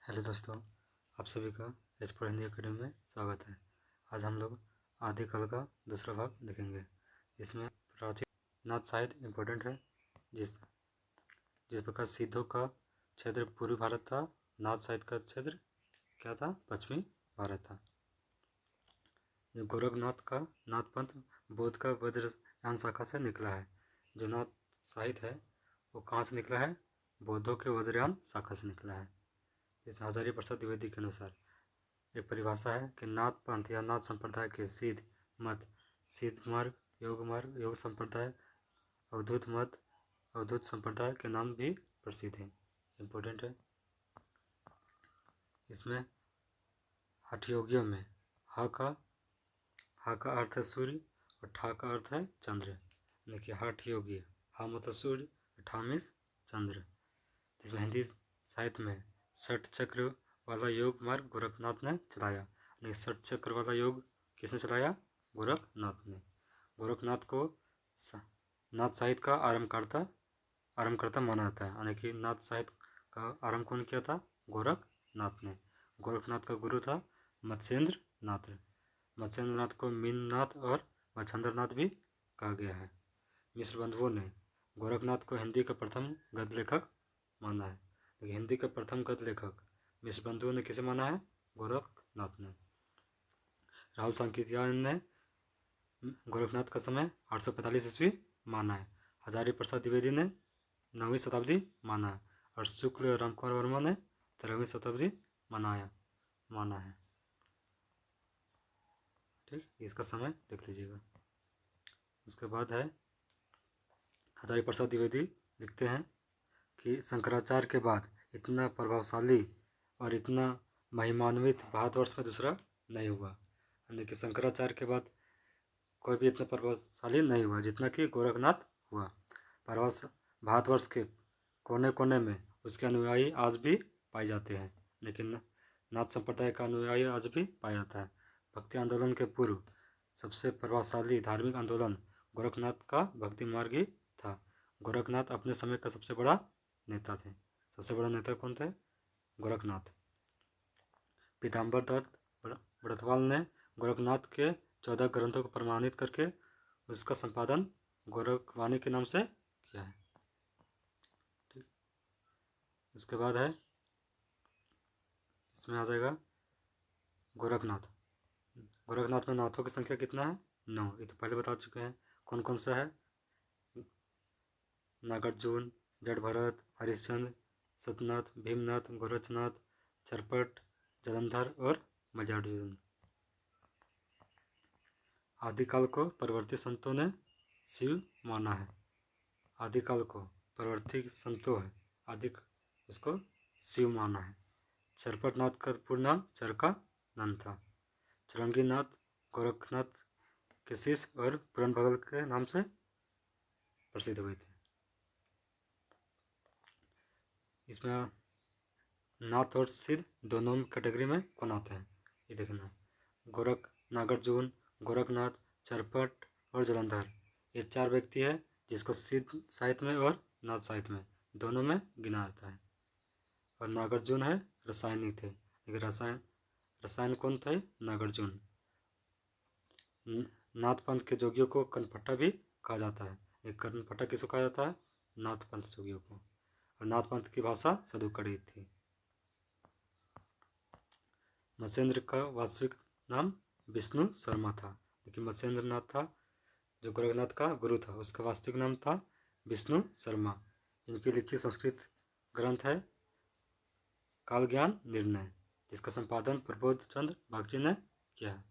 Hello दोस्तों, आप सभी का एच फॉर हिंदी अकेडमी में स्वागत है। आज हम लोग आदिकाल का दूसरा भाग देखेंगे। इसमें प्राचीन नाथ साहित्य इम्पोर्टेंट है। जिस प्रकार सिद्धों का क्षेत्र पूर्वी भारत था, नाथ साहित्य का क्षेत्र क्या था? पश्चिमी भारत था। गोरखनाथ का नाथ पंथ बौद्ध का वज्रयान शाखा से निकला है। जो नाथ साहित्य है वो कहाँ से निकला है? बौद्धों के वज्रयान शाखा से निकला है। जैसे हजारी प्रसाद द्विवेदी के अनुसार एक परिभाषा है कि नाथ पंथ या नाथ संप्रदाय के सिद्ध मत, सिद्ध मार्ग, योग संप्रदाय, अवधूत मत, अवधूत संप्रदाय के नाम भी प्रसिद्ध है। इम्पोर्टेंट है। इसमें हठ योगियों में हा का अर्थ है सूर्य और ठा का अर्थ है चंद्र। देखिए हठ योगी, हा मतलब सूर्य, ठा मीन्स चंद्र। जिसमें हिंदी साहित्य में षट चक्र वाला योग मार्ग गोरखनाथ ने चलाया। षट चक्र वाला योग किसने चलाया? गोरखनाथ ने। गोरखनाथ को नाथ साहित्य का आरंभकर्ता माना जाता है। यानी कि नाथ साहित्य का आरंभ कौन किया था? गोरखनाथ ने। गोरखनाथ का गुरु था मत्स्येंद्र नाथ। मत्स्येंद्र नाथ को मीननाथ और मच्छंद्रनाथ भी कहा गया है। मिश्र बंधुओं ने गोरखनाथ को हिंदी का प्रथम गद्य लेखक माना है। लेकिन हिंदी का प्रथम गद्य लेखक मिश्र बंधुओं ने किसे माना है? गोरखनाथ ने। राहुल सांकृत्यायन ने गोरखनाथ का समय 845 ईस्वी माना है। हजारी प्रसाद द्विवेदी ने 9वीं शताब्दी माना है और शुक्ल रामकुमार वर्मा ने 13वीं शताब्दी माना है। ठीक, इसका समय देख लीजिएगा। उसके बाद है हजारी प्रसाद द्विवेदी लिखते हैं कि शंकराचार्य के बाद इतना प्रभावशाली और इतना महिमान्वित भारतवर्ष में दूसरा नहीं हुआ। यानी कि शंकराचार्य के बाद कोई भी इतना प्रभावशाली नहीं हुआ जितना कि गोरखनाथ हुआ। भारतवर्ष के कोने कोने में उसके अनुयायी आज भी पाए जाते हैं। लेकिन नाथ संप्रदाय का अनुयायी आज भी पाया जाता है। भक्ति आंदोलन के पूर्व सबसे प्रभावशाली धार्मिक आंदोलन गोरखनाथ का भक्ति मार्ग ही था। गोरखनाथ अपने समय का सबसे बड़ा नेता थे। सबसे बड़ा नेता कौन थे? गोरखनाथ। पीताम्बर दत्त ब्रतवाल ने गोरखनाथ के 14 ग्रंथों को प्रमाणित करके उसका संपादन गोरखवाणी के नाम से किया है। ठीक, इसके बाद है इसमें आ जाएगा गोरखनाथ। गोरखनाथ में नाथों की संख्या कितना है? 9। ये तो पहले बता चुके हैं। कौन कौन सा है? नागार्जुन, जड़भरत, हरिश्चंद्र, सतनाथ, भीमनाथ, गोरखनाथ, चरपट, जलंधर और मजार्जुन। आदिकाल को परवर्ती संतों ने शिव माना है। आदिकाल को परवर्ती संतों है आदिक उसको शिव माना है। चरपटनाथ का पूर्ण नाम चरकानंद था। चरंगीनाथ गोरखनाथ के शिष्य और पुरन भगल के नाम से प्रसिद्ध हुए थे। इसमें नाथ और सिद्ध दोनों कैटेगरी में कौन आते हैं ये देखना। नागार्जुन, गोरखनाथ, चरपट और जलंधर, ये 4 व्यक्ति है जिसको सिद्ध साहित्य में और नाथ साहित्य में दोनों में गिना जाता है। और नागार्जुन है रासायनिक थे। लेकिन रसायन कौन थे? नागार्जुन। नाथ पंथ के जोगियों को कनपट्टा भी कहा जाता है। एक कनपट्टा किसको कहा जाता है? नाथ पंथ जोगियों को। और नाथ पंथ की भाषा सदुकड़ी थी। मत्स्येंद्र का वास्तविक नाम विष्णु शर्मा था। लेकिन मत्स्येंद्र नाथ था जो गोरखनाथ का गुरु था, उसका वास्तविक नाम था विष्णु शर्मा। इनकी लिखी संस्कृत ग्रंथ है काल ज्ञान निर्णय, जिसका संपादन प्रबोध चंद्र बागची ने किया है।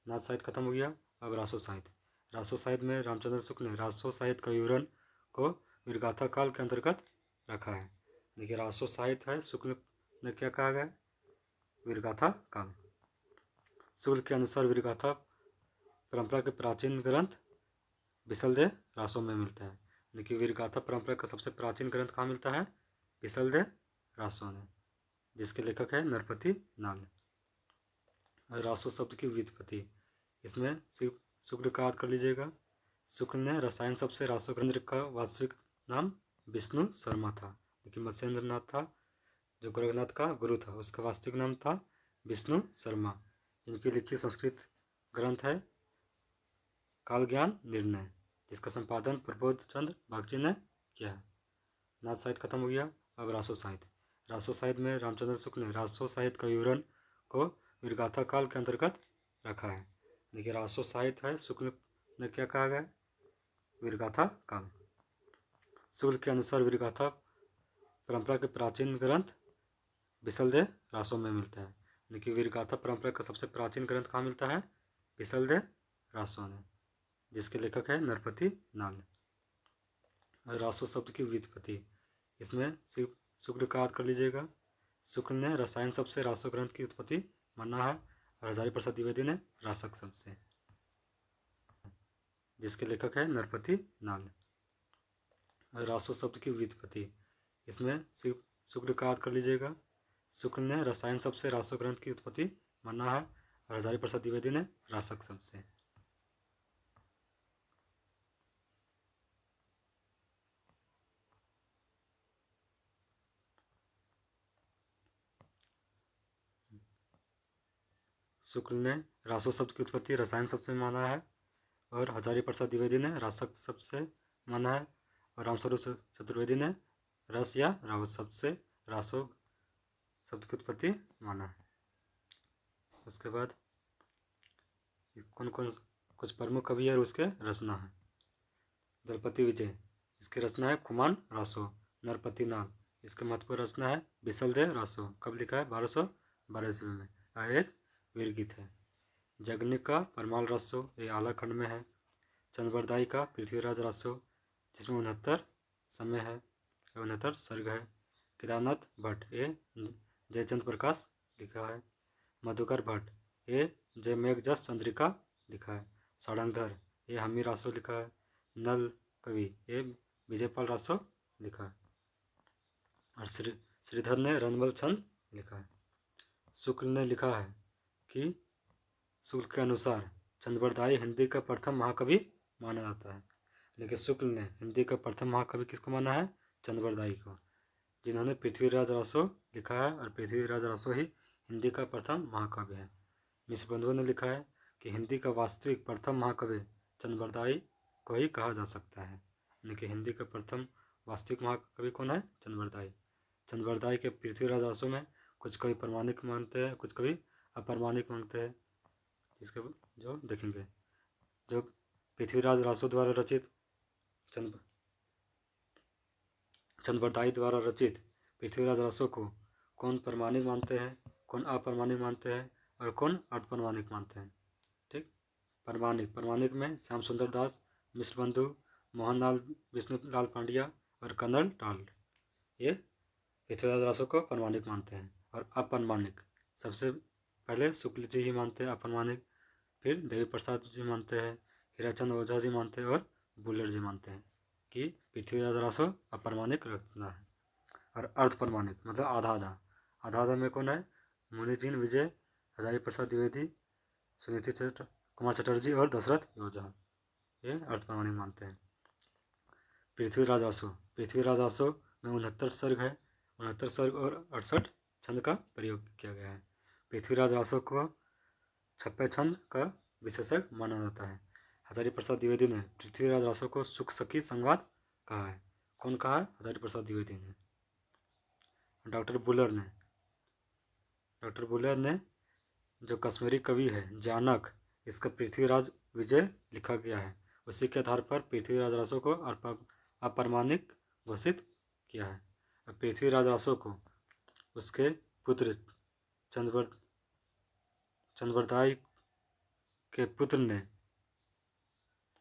नाथ साहित्य खत्म हो गया। अब रासो साहित्य। रासो साहित्य में रामचंद्र शुक्ल ने रासो साहित्य का विवरण को वीरगाथा काल के अंतर्गत रखा है। देखिए रासो साहित्य है, शुक्ल ने क्या कहा गया? वीरगाथा काल। शुक्ल के अनुसार वीरगाथा परंपरा के प्राचीन ग्रंथ बिसलदेव रासो में मिलता है। लेकिन वीरगाथा परंपरा का सबसे प्राचीन ग्रंथ कहाँ मिलता है? बिसलदेव रासो में, जिसके लेखक है नरपति नाल। रासो शब्द की व्युत्पत्ति, इसमें शुक्ल का याद कर लीजिएगा। शुक्ल ने रसायन शब्द से रासो ग्रंथ का वास्तविक नाम विष्णु शर्मा था। लेकिन मत्स्येंद्र नाथ था जो गोरखनाथ का गुरु था, उसका वास्तविक नाम था विष्णु शर्मा। इनकी लिखी संस्कृत ग्रंथ है काल ज्ञान निर्णय, जिसका संपादन प्रबोध चंद्र बागची ने किया है। नाथ साहित्य खत्म हो गया। अब रासो साहित्य। रासो साहित्य में रामचंद्र शुक्ल ने रासो साहित्य का विवरण को वीरगाथा काल के अंतर्गत रखा है। देखिए, रासो साहित्य है, शुक्ल ने क्या कहा गया, वीरगाथा काल। शुक्ल के अनुसार वीरगाथा परंपरा के प्राचीन ग्रंथ बिसलदेव रासो में मिलता है। देखिए, वीरगाथा परंपरा का सबसे प्राचीन ग्रंथ कहाँ मिलता है, बिसलदेव रासो में, जिसके लेखक है नरपति नाल। रासो शब्द की व्युत्पत्ति, इसमें शुक्ल का याद कर लीजिएगा। शुक्ल ने रसायन शब्द से रासो ग्रंथ की उत्पत्ति माना है, और हजारी प्रसाद द्विवेदी ने रासक शब्द से, जिसके लेखक है नरपति नाल। रासो शब्द की व्युत्पत्ति, इसमें शुक्ल का याद कर लीजिएगा। शुक्ल ने रसायन शब्द से रासो ग्रंथ की उत्पत्ति माना है, और हजारी प्रसाद द्विवेदी ने रासक शब्द से। शुक्ल ने रासो शब्द की उत्पत्ति रसायन शब्द से माना है, और हजारी प्रसाद द्विवेदी ने रासक शब्द से माना है, और रामस्वरूप चतुर्वेदी ने रस या रावत शब्द से रासो शब्द की उत्पत्ति माना है। उसके बाद कौन कौन कुछ प्रमुख कवि और उसके रचना है। दलपति विजय, इसकी रचना है खुमान रासो। नरपति नाल, इसके महत्वपूर्ण रचना है बिसलदेव रासो। कब लिखा है, 1212 ईस्वी में। यह एक वीर गीत है। जगनिक का परमाल रासो, ये आला खंड में है। चंद्रबरदाई का पृथ्वीराज रासो, जिसमें 69 समय है, 69 सर्ग है। केदारनाथ भट्ट, ये जयचंद्र प्रकाश लिखा है। मधुकर भट्ट, ये जय मेघजस चंद्रिका लिखा है। सारंगधर, ये हमी रासो लिखा है। नल कवि, ये विजयपाल रासो लिखा है। और श्रीधर ने रणबल छंद लिखा है। शुक्ल ने लिखा है कि शुक्ल के अनुसार चंद्रबरदाई हिंदी का प्रथम महाकवि माना जाता है। लेकिन शुक्ल ने हिंदी का प्रथम महाकवि किसको माना है, चंद्रबरदाई को, जिन्होंने पृथ्वीराज रासो लिखा है, और पृथ्वीराज रासो ही हिंदी का प्रथम महाकाव्य है। मिश्र बंधुओं ने लिखा है कि हिंदी का वास्तविक प्रथम महाकवि चंद्रबरदाई को ही कहा जा सकता है। यानी कि हिंदी का प्रथम वास्तविक महाकवि कौन है, चंद्रबरदाई। चंद्रबरदाई के पृथ्वीराज रासो में कुछ कवि प्रमाणिक मानते हैं, कुछ कवि अप्रमाणिक मानते हैं, इसके जो देखेंगे। जो पृथ्वीराज रासो द्वारा रचित चंद्रबरदाई द्वारा रचित पृथ्वीराज रासो को कौन प्रमाणिक मानते हैं, कौन अप्रमाणिक मानते हैं, और कौन अर्धप्रमाणिक मानते हैं। ठीक, प्रमाणिक में श्याम सुंदर दास, मिश्र बंधु, मोहनलाल विष्णुलाल पांड्या और कर्नल टाल्ड, ये पृथ्वीराज रासो को प्रमाणिक मानते हैं। और अप्रमाणिक सबसे पहले शुक्ल जी ही मानते हैं अप्रमाणिक, फिर देवी प्रसाद जी मानते हैं, हीराचंद ओझा जी मानते हैं, और बुल्लर जी मानते हैं कि पृथ्वीराज रासो अप्रमाणिक रचना है। और अर्धप्रमाणिक मतलब आधा आधा। आधा आधा में कौन है, मुनिजीन विजय, हजारी प्रसाद द्विवेदी, सुनीति कुमार चटर्जी और दशरथ ओझा, ये अर्धप्रमाणिक मानते हैं। पृथ्वीराज रासो में 69 सर्ग है। 69 सर्ग और 68 छंद का प्रयोग किया गया है। पृथ्वीराज रासो को 56 छंद का विशेषज्ञ माना जाता है। हजारी प्रसाद द्विवेदी ने पृथ्वीराज रासो को सुख सखी संवाद कहा है। कौन कहा है, हजारी प्रसाद द्विवेदी ने। डॉक्टर बुलर ने जो कश्मीरी कवि है जानक, इसका पृथ्वीराज विजय लिखा गया है। उसी के आधार पर पृथ्वीराज रासो को अप्रमाणिक घोषित किया है। पृथ्वीराज रासो को उसके पुत्र चंद्रबरदाई के पुत्र ने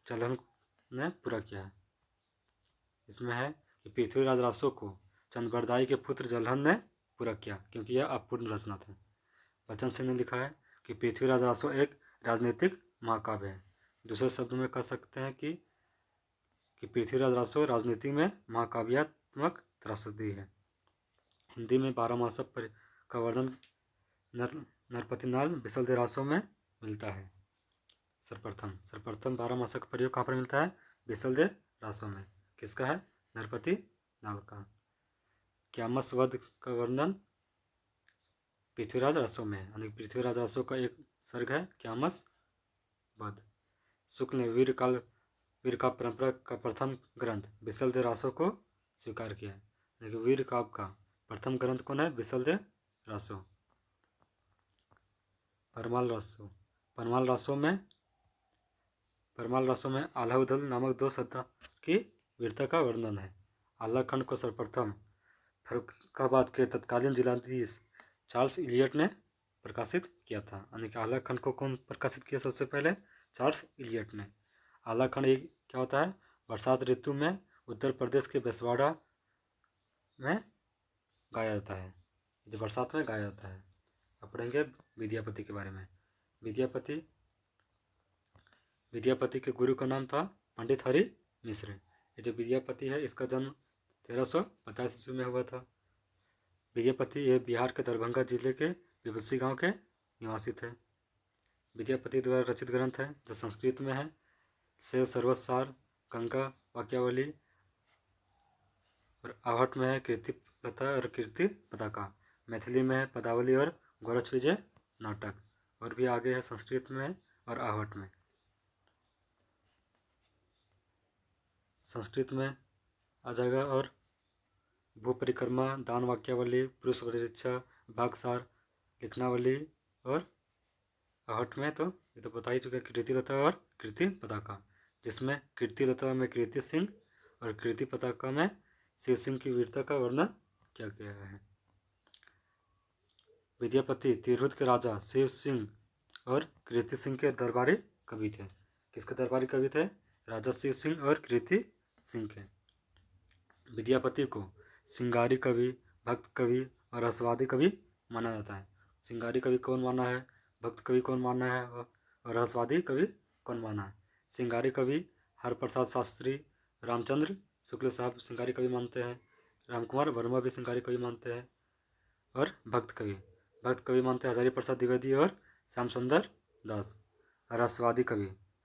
जलहन ने पूरा किया है। इसमें है कि पृथ्वीराज रासो को चंद्रबरदाई के पुत्र जलहन ने पूरा किया, क्योंकि यह अपूर्ण रचना था। बच्चन सिंह ने लिखा है कि पृथ्वीराज रासो एक राजनीतिक महाकाव्य है। दूसरे शब्द में कह सकते हैं कि पृथ्वीराज रासो राजनीति में महाकाव्यात्मक त्रासदी है। हिंदी में 12 मासा का वर्णन नरपति नाल बिसलदेव रासो में मिलता है। सर्वप्रथम 12 मासा का प्रयोग कहाँ पर मिलता है, बिसलदेव रासो में। किसका है, नरपति नाल का। क्यामस वध का वर्णन पृथ्वीराज रसों में, यानी पृथ्वीराज रसों का एक सर्ग है क्यामस वध। शुक्ल ने वीर का परंपरा का प्रथम ग्रंथ विशलदेव रासो को स्वीकार किया है। यानी वीर काव्य का प्रथम ग्रंथ कौन है? विशलदेव रासो। परमाल रासों में आल्हा-उदल नामक 2 सदा की वीरता का वर्णन है। आल्हा खंड को सर्वप्रथम फर्रुखाबाद के तत्कालीन जिलाधीश चार्ल्स इलियट ने प्रकाशित किया था। यानी कि आल्हा खंड को कौन प्रकाशित किया सबसे पहले? चार्ल्स इलियट ने। आल्हा खंड एक क्या होता है? बरसात ऋतु में उत्तर प्रदेश के बेसवाड़ा में गाया जाता है, जो बरसात में गाया जाता है। अब पढ़ेंगे विद्यापति के बारे में। विद्यापति के गुरु का नाम था पंडित हरि मिश्र। ये जो विद्यापति है इसका जन्म 1350 ईस्वी में हुआ था। विद्यापति ये बिहार के दरभंगा जिले के विभूषी गांव के निवासी थे। विद्यापति द्वारा रचित ग्रंथ है जो संस्कृत में है शिव सर्वसार, गंगा वाक्यावली, और आहट में है कीर्ति लता और कीर्ति पताका। मैथिली में है पदावली और गोरक्ष विजय नाटक, और भी आगे है संस्कृत में और आहट में। संस्कृत में आ जाएगा और भू परिक्रमा, दान वाक्यावली, पुरुष परीक्षा, भागसार, लिखनावली, और आहट में तो ये तो बता ही चुका कीर्ति लता और कीर्ति पताका, जिसमें कीर्ति लता में कीर्ति सिंह और कीर्ति पताका में शिव सिंह की वीरता का वर्णन किया गया है। विद्यापति तिरहुत के राजा शिव सिंह और कीर्ति सिंह के दरबारी कवि थे। किसके दरबारी कवि थे? राजा शिव सिंह और कीर्ति सिंह के। विद्यापति को सिंगारी कवि, भक्त कवि और रसवादी कवि माना जाता है। सिंगारी कवि कौन माना है, भक्त कवि कौन माना है और रसवादी कवि कौन माना है? सिंगारी कवि हरप्रसाद शास्त्री, रामचंद्र शुक्ल साहब सिंगारी कवि मानते हैं, रामकुमार वर्मा भी सिंगारी कवि मानते हैं। और भक्त कवि मानते हैं हजारी प्रसाद द्विवेदी और श्याम सुंदर दास।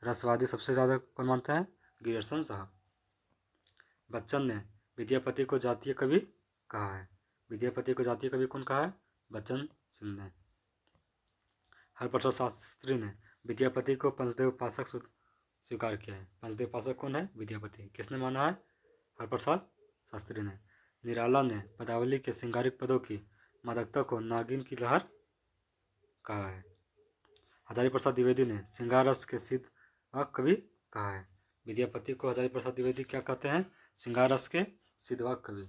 रसवादी सबसे ज़्यादा कौन मानते हैं? गिरियर्सन साहब। बच्चन ने विद्यापति को जातीय कवि कहा है। विद्यापति को जातीय कवि कौन कहा है? बच्चन सिंह ने। हरप्रसाद शास्त्री ने विद्यापति को पंचदेव उपासक स्वीकार किया है। पंचदेव उपासक कौन है? विद्यापति। किसने माना है? हरप्रसाद शास्त्री ने। निराला ने पदावली के सिंगारिक पदों की मादकता को नागिन की लहर कहा है। हजारी प्रसाद द्विवेदी ने सिंगार रस के सिद्ध वाक कवि कहा है। विद्यापति को हजारी प्रसाद द्विवेदी क्या कहते हैं? सिंगार रस के सिद्धवाक कवि।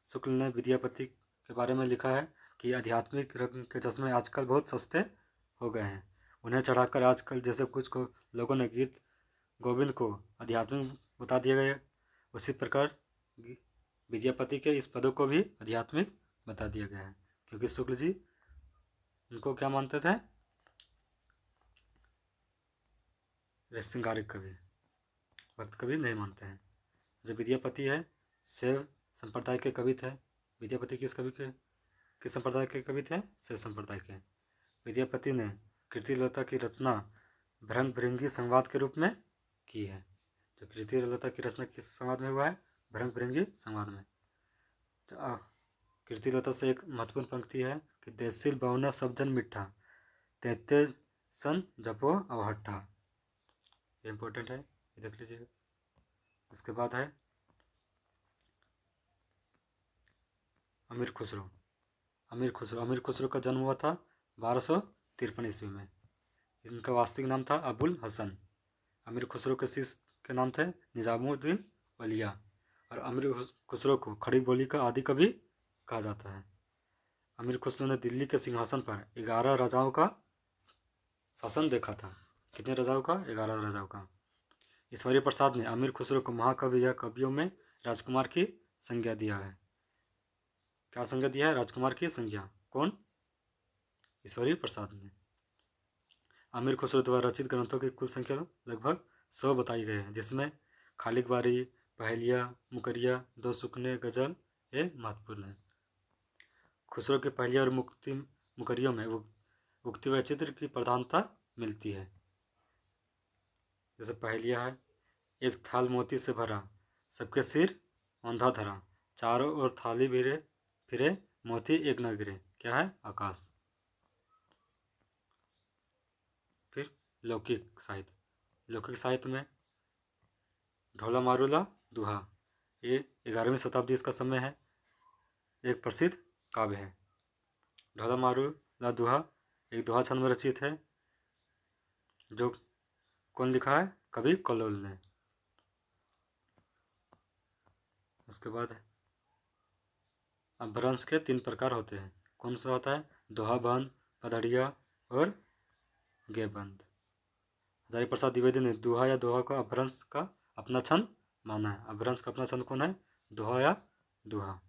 शुक्ल ने विद्यापति के बारे में लिखा है कि आध्यात्मिक रंग के चश्मे आजकल बहुत सस्ते हो गए हैं। उन्हें चढ़ाकर आजकल जैसे कुछ को लोगों ने गीत गोविंद को आध्यात्मिक बता दिया गया, उसी प्रकार विद्यापति के इस पदों को भी आध्यात्मिक बता दिया गया है, क्योंकि शुक्ल जी उनको क्या मानते थे? सिंगारिक कवि, भक्त कवि नहीं मानते हैं। जो विद्यापति है शैव संप्रदाय के कवि थे। विद्यापति किस संप्रदाय के कवि थे? शैव संप्रदाय के। विद्यापति ने कीर्ति लता की रचना भ्रंग भृंगी संवाद के रूप में की है। जो कीर्ति लता की रचना किस संवाद में हुआ है? भ्रंग भृंगी संवाद में। कीर्ति लता से एक महत्वपूर्ण पंक्ति है कि देसिल बहुना सब जन मिठा, तेते सन जपो अवहट्ठा। ये इंपॉर्टेंट है, ये देख लीजिएगा। उसके बाद है अमीर खुसरो का जन्म हुआ था 1253 ईस्वी में। इनका वास्तविक नाम था अबुल हसन। अमीर खुसरो के शिष्य के नाम थे निजामुद्दीन औलिया, और अमीर खुसरो को खड़ी बोली का आदि कवि कहा जाता है। अमीर खुसरो ने दिल्ली के सिंहासन पर 11 राजाओं का शासन देखा था। कितने राजाओं का? 11 राजाओं का। ईश्वरी प्रसाद ने अमीर खुसरो को महाकवि या कवियों में राजकुमार की संज्ञा दिया है। क्या संज्ञा दिया है? राजकुमार की संज्ञा। कौन? ईश्वरी प्रसाद ने। अमीर खुसरो द्वारा रचित ग्रंथों की कुल संख्या लगभग 100 बताई गई है, जिसमें खालिकबारी, पहेलिया, मुकरिया, दो सुकने, गजल ये महत्वपूर्ण है। खुसरो के पहेलिया और मुकरियों में उक्ति व चित्र की प्रधानता मिलती है। जैसे पहेलिया है, एक थाल मोती से भरा, सबके सिर औंधा धरा, चारों ओर थाली फिरे, मोती एक न गिरे। क्या है? आकाश। लौकिक साहित्य। लौकिक साहित्य में ढोला मारूला दुहा, ये 11वीं शताब्दी इसका समय है, एक प्रसिद्ध काव्य है। ढोला मारूला दुहा एक दोहा छंद में रचित है, जो कौन लिखा है? कवि कल्लोल ने। उसके बाद अपभ्रंश के 3 प्रकार होते हैं। कौन सा होता है? दोहा बंद, पदड़िया और गेबंद। हजारी प्रसाद द्विवेदी ने दोहा या दोहा को अपभ्रंश का अपना छंद माना है। अपभ्रंश का अपना छंद कौन है? दोहा या दोहा।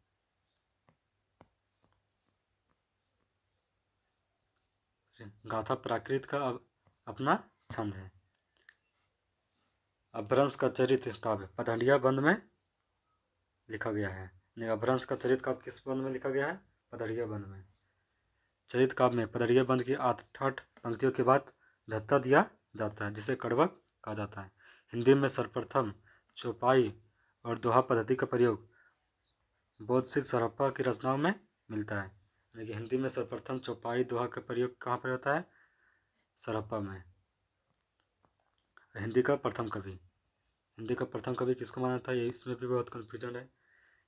गाथा प्राकृत का अपना छंद है। अपभ्रंश का चरित्र काव्य पदड़िया बंद में लिखा गया है। अपभ्रंश का चरित्र काव्य किस बंद में लिखा गया है? पदड़िया बंद में। चरित्र काव्य में पदड़िया बंद की 8 पंक्तियों के बाद धत्ता दिया जाता है, जिसे कड़वक कहा जाता है। हिंदी में सर्वप्रथम चौपाई और दोहा पद्धति का प्रयोग बौद्धसिद्ध सरहप्पा की रचनाओं में मिलता है। यानी कि हिंदी में सर्वप्रथम चौपाई दोहा का प्रयोग कहाँ पर होता है? सरहप्पा में। हिंदी का प्रथम कवि किसको माना था? ये इसमें भी बहुत कन्फ्यूजन है।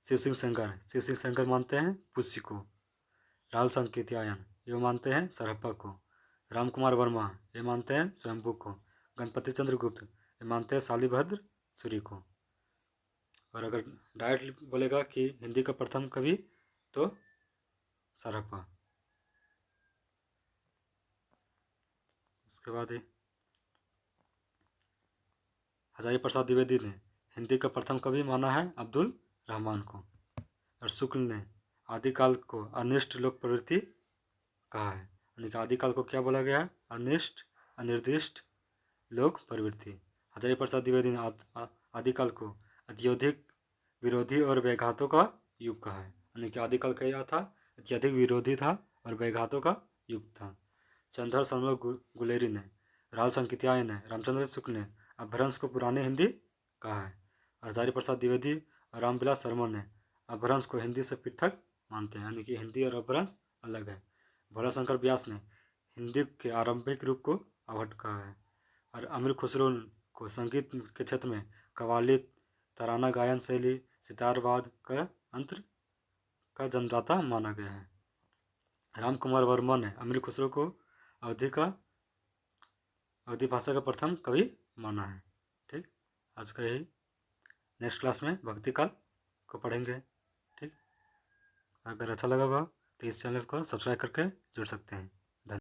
शिव सिंह सेंगर मानते हैं पुष्य को। राहुल संकेतियायन ये मानते हैं सरहप्पा को। राम कुमार वर्मा ये मानते हैं स्वयंभू को। गणपति चंद्र गुप्त ये मानते हैं शालिभद्र सूरी को। और अगर डायरेक्ट बोलेगा कि हिंदी का प्रथम कवि तो सरहप्पा। उसके बाद हजारी प्रसाद द्विवेदी ने हिंदी का प्रथम कवि माना है अब्दुल रहमान को। और शुक्ल ने आदिकाल को अनिष्ट लोक प्रवृत्ति कहा है। यानी कि आदिकाल को क्या बोला गया है? अनिष्ट अनिर्दिष्ट लोक प्रवृत्ति। हजारी प्रसाद द्विवेदी ने आदिकाल को अत्यधिक विरोधी और व्याघातों का युग कहा है। यानी कि आदिकाल क्या था? अत्यधिक विरोधी था और व्याघातों का युग था। चंद्र शर्मा गुलेरी ने, राहुल संकेतियाय ने, रामचंद्र शुक्ल ने अपभ्रंश को पुरानी हिंदी कहा है। हजारी प्रसाद द्विवेदी और रामविलास शर्मा ने अपभ्रंश को हिंदी से पृथक मानते हैं। यानी कि हिंदी और अपभ्रंश अलग है। भोला शंकर व्यास ने हिंदी के आरंभिक रूप को आवट कहा है। और अमीर खुसरो को संगीत के क्षेत्र में कव्वाली, तराना गायन शैली, सितारवाद का अंतर का जन्मदाता माना गया है। राम कुमार वर्मा ने अमीर खुसरो को अवधी भाषा का प्रथम कवि माना है। ठीक, आज का यही। नेक्स्ट क्लास में भक्ति काल को पढ़ेंगे। ठीक, अगर अच्छा लगा होगा तो इस चैनल को सब्सक्राइब करके जुड़ सकते हैं।